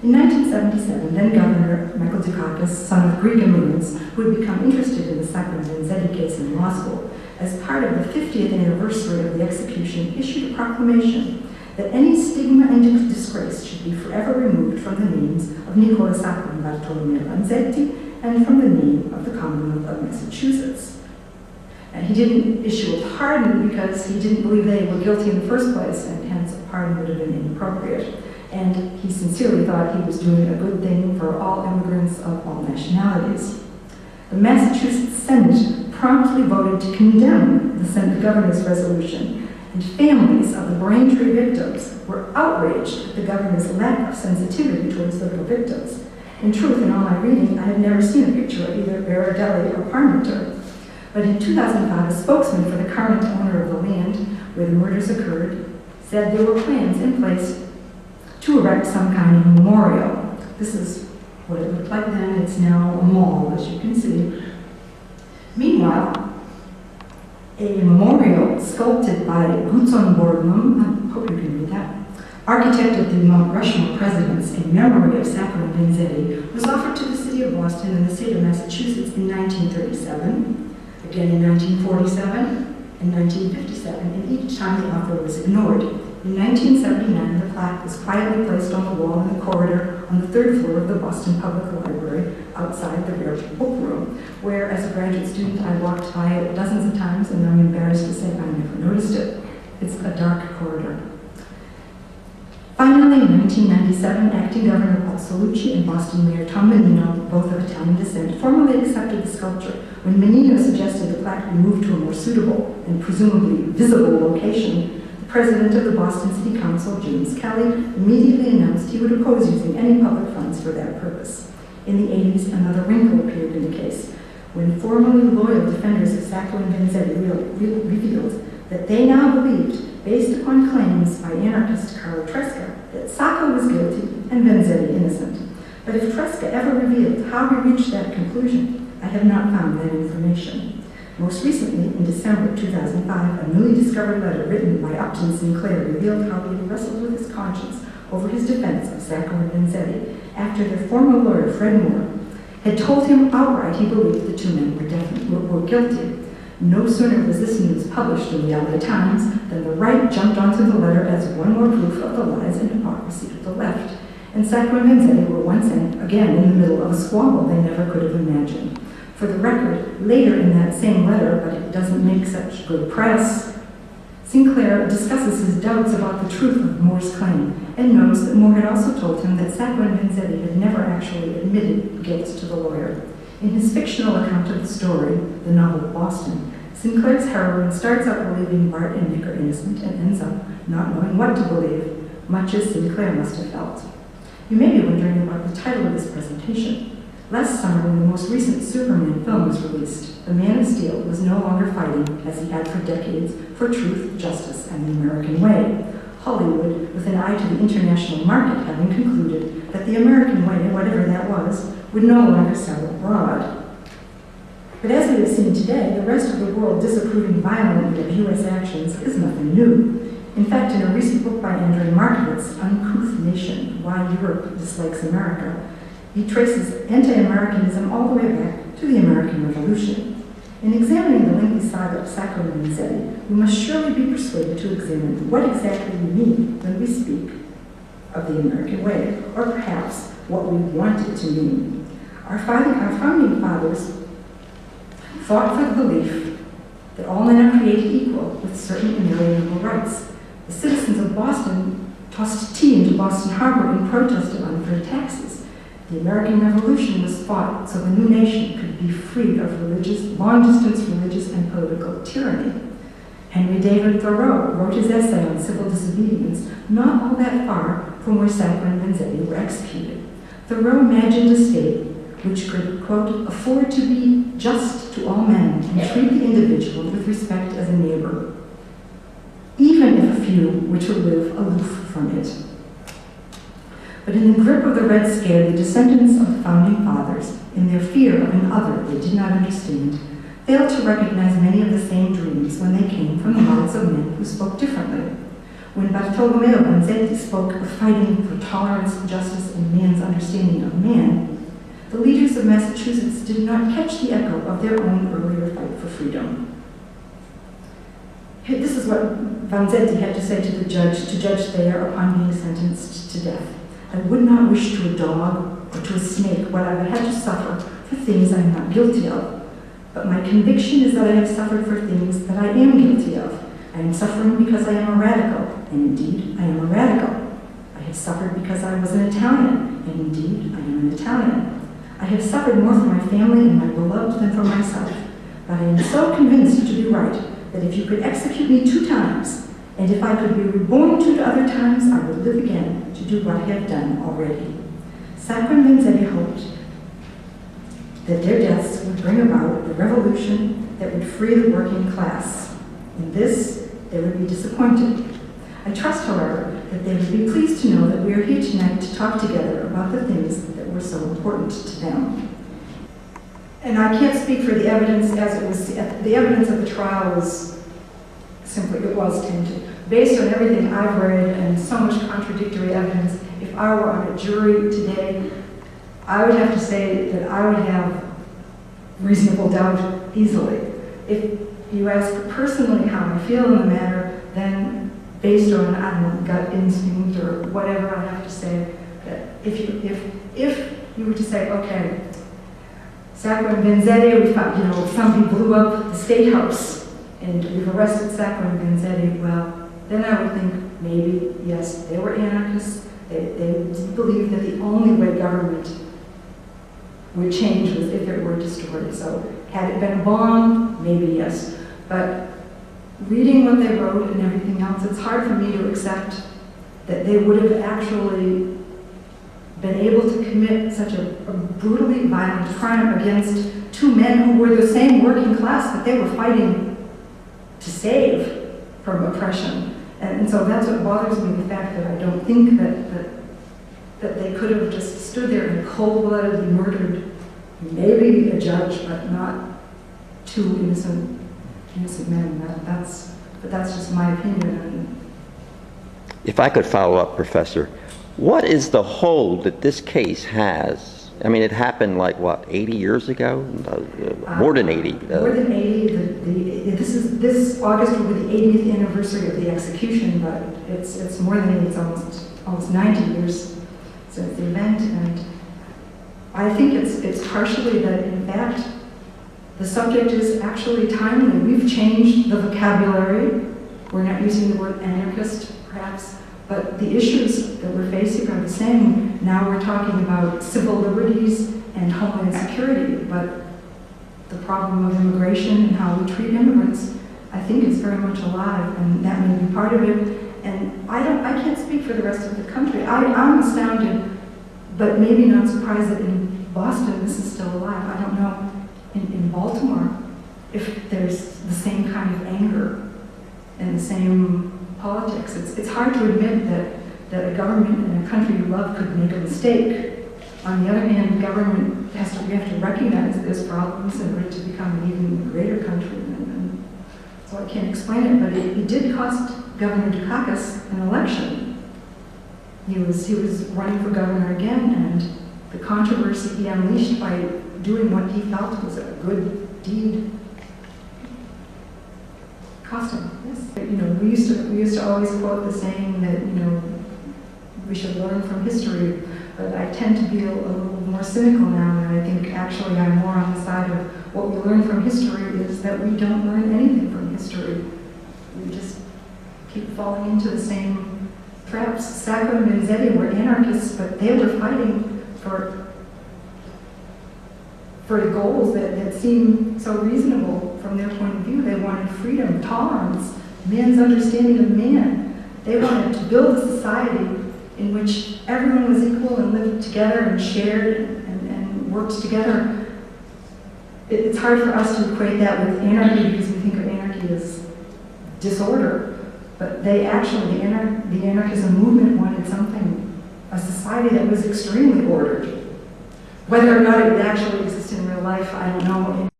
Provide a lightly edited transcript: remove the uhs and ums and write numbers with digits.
In 1977, then-Governor Michael Dukakis, son of Greek immigrants who had become interested in the Sacco-Vanzetti case in law school, as part of the 50th anniversary of the execution, issued a proclamation that any stigma and disgrace should be forever removed from the names of Nicola Sacco and Bartolomeo Vanzetti and from the name of the Commonwealth of Massachusetts. And he didn't issue a pardon because he didn't believe they were guilty in the first place, and hence a pardon would have been inappropriate. And he sincerely thought he was doing a good thing for all immigrants of all nationalities. The Massachusetts Senate promptly voted to condemn the Senate governor's resolution, and families of the Braintree victims were outraged at the governor's lack of sensitivity towards local victims. In truth, in all my reading, I had never seen a picture of either Baradelli or Parmenter. But in 2005, a spokesman for the current owner of the land where the murders occurred said there were plans in place to erect some kind of memorial. This is what it looked like then. It's now a mall, as you can see. Meanwhile, a memorial sculpted by Gutzon Borglum, I hope you can read that, architect of the Mount Rushmore presidents in memory of Sacco and Vanzetti, was offered to the city of Boston and the state of Massachusetts in 1937, again in 1947, and 1957, and each time the offer was ignored. In 1979, the plaque was quietly placed on the wall in the corridor on the third floor of the Boston Public Library outside the Rare Book Room, where, as a graduate student, I walked by it dozens of times, and I'm embarrassed to say I never noticed it. It's a dark corridor. Finally, in 1997, acting Governor Paul Cellucci and Boston Mayor Tom Menino, both of Italian descent, formally accepted the sculpture when Menino suggested the plaque be moved to a more suitable and presumably visible location. President of the Boston City Council, James Kelly, immediately announced he would oppose using any public funds for that purpose. In the 80s, another wrinkle appeared in the case, when formerly loyal defenders of Sacco and Vanzetti revealed that they now believed, based upon claims by anarchist Carlo Tresca, that Sacco was guilty and Vanzetti innocent. But if Tresca ever revealed how he reached that conclusion, I have not found that information. Most recently, in December 2005, a newly discovered letter written by Upton Sinclair revealed how he had wrestled with his conscience over his defense of Sacco and Vanzetti after their former lawyer, Fred Moore, had told him outright he believed the two men were guilty. No sooner was this news published in the LA Times than the right jumped onto the letter as one more proof of the lies and hypocrisy of the left. And Sacco and Vanzetti were once again in the middle of a squabble they never could have imagined. For the record, later in that same letter, but it doesn't make such good press, Sinclair discusses his doubts about the truth of Moore's claim and notes that Moore had also told him that Sacco and Vanzetti had never actually admitted guilt to the lawyer. In his fictional account of the story, the novel Boston, Sinclair's heroine starts out believing Bart and Nick are innocent and ends up not knowing what to believe, much as Sinclair must have felt. You may be wondering about the title of this presentation. Last summer, when the most recent Superman film was released, the Man of Steel was no longer fighting, as he had for decades, for truth, justice, and the American way. Hollywood, with an eye to the international market, having concluded that the American way, whatever that was, would no longer sell abroad. But as we have seen today, the rest of the world disapproving violently of U.S. actions is nothing new. In fact, in a recent book by Andrei Markovitz, Uncouth Nation, Why Europe Dislikes America, he traces anti-Americanism all the way back to the American Revolution. In examining the lengthy saga of Sacco and Vanzetti, we must surely be persuaded to examine what exactly we mean when we speak of the American way, or perhaps what we want it to mean. Our founding fathers fought for the belief that all men are created equal with certain inalienable rights. The citizens of Boston tossed tea into Boston Harbor in protest of unfair taxes. The American Revolution was fought so the new nation could be free of long-distance religious and political tyranny. Henry David Thoreau wrote his essay on civil disobedience not all that far from where Sacco and Vanzetti were executed. Thoreau imagined a state which could, quote, afford to be just to all men and treat the individual with respect as a neighbor, even if a few were to live aloof from it. But in the grip of the Red Scare, the descendants of the Founding Fathers, in their fear of an other they did not understand, failed to recognize many of the same dreams when they came from the mouths of men who spoke differently. When Bartolomeo Vanzetti spoke of fighting for tolerance, justice, and man's understanding of man, the leaders of Massachusetts did not catch the echo of their own earlier fight for freedom. This is what Vanzetti had to say to Judge Thayer upon being sentenced to death. I would not wish to a dog or to a snake what I have had to suffer for things I am not guilty of. But my conviction is that I have suffered for things that I am guilty of. I am suffering because I am a radical, and indeed I am a radical. I have suffered because I was an Italian, and indeed I am an Italian. I have suffered more for my family and my beloved than for myself. But I am so convinced to be right that if you could execute me 2 times, and if I could be reborn 2 other times, I would live again to do what I have done already. Sacco-Vanzetti hoped that their deaths would bring about the revolution that would free the working class. In this, they would be disappointed. I trust, however, that they would be pleased to know that we are here tonight to talk together about the things that were so important to them. And I can't speak for the evidence as it was, the evidence of the trial was simply, it was tainted. Based on everything I've read and so much contradictory evidence, if I were on a jury today, I would have to say that I would have reasonable doubt easily. If you ask personally how I feel in the matter, then based on, I don't know, gut instinct or whatever, I have to say that if you were to say, okay, Sacco-Vanzetti, we found, somebody blew up the State House and we've arrested Sacco-Vanzetti, well, then I would think maybe, yes, they were anarchists. They believed that the only way government would change was if it were destroyed. So had it been a bomb, maybe yes. But reading what they wrote and everything else, it's hard for me to accept that they would have actually been able to commit such a brutally violent crime against 2 men who were the same working class that they were fighting to save from oppression. And so that's what bothers me, the fact that I don't think that they could have just stood there and cold-bloodedly murdered maybe a judge, but not 2 innocent men. But that's just my opinion. If I could follow up, Professor, what is the hold that this case has? I mean, it happened like, what, 80 years ago? More than 80. More than 80. This August will be the 80th anniversary of the execution, but it's more than 80. It's almost 90 years since the event. And I think it's partially that, in fact, the subject is actually timely. We've changed the vocabulary. We're not using the word anarchist, perhaps, but the issues that we're facing are the same. Now we're talking about civil liberties and homeland security, but the problem of immigration and how we treat immigrants, I think is very much alive, and that may be part of it. And I can't speak for the rest of the country. I'm astounded, but maybe not surprised that in Boston this is still alive. I don't know in Baltimore if there's the same kind of anger and the same politics. It's hard to admit that a government in a country you love could make a mistake. On the other hand, government we have to recognize there's problems in order to become an even greater country. And so I can't explain it, but it did cost Governor Dukakis an election. He was running for governor again, and the controversy he unleashed by doing what he felt was a good deed cost him. Yes. We used to always quote the saying that we should learn from history, but I tend to be a little more cynical now, and I think actually I'm more on the side of what we learn from history is that we don't learn anything from history. We just keep falling into the same traps. Sacco and Vanzetti were anarchists, but they were fighting for goals that seem so reasonable from their point of view. They wanted freedom, tolerance, man's understanding of man. They wanted to build a society in which everyone was equal and lived together and shared and worked together. It's hard for us to equate that with anarchy because we think of anarchy as disorder. But they actually, the anarchism movement wanted something, a society that was extremely ordered. Whether or not it would actually exist in real life, I don't know.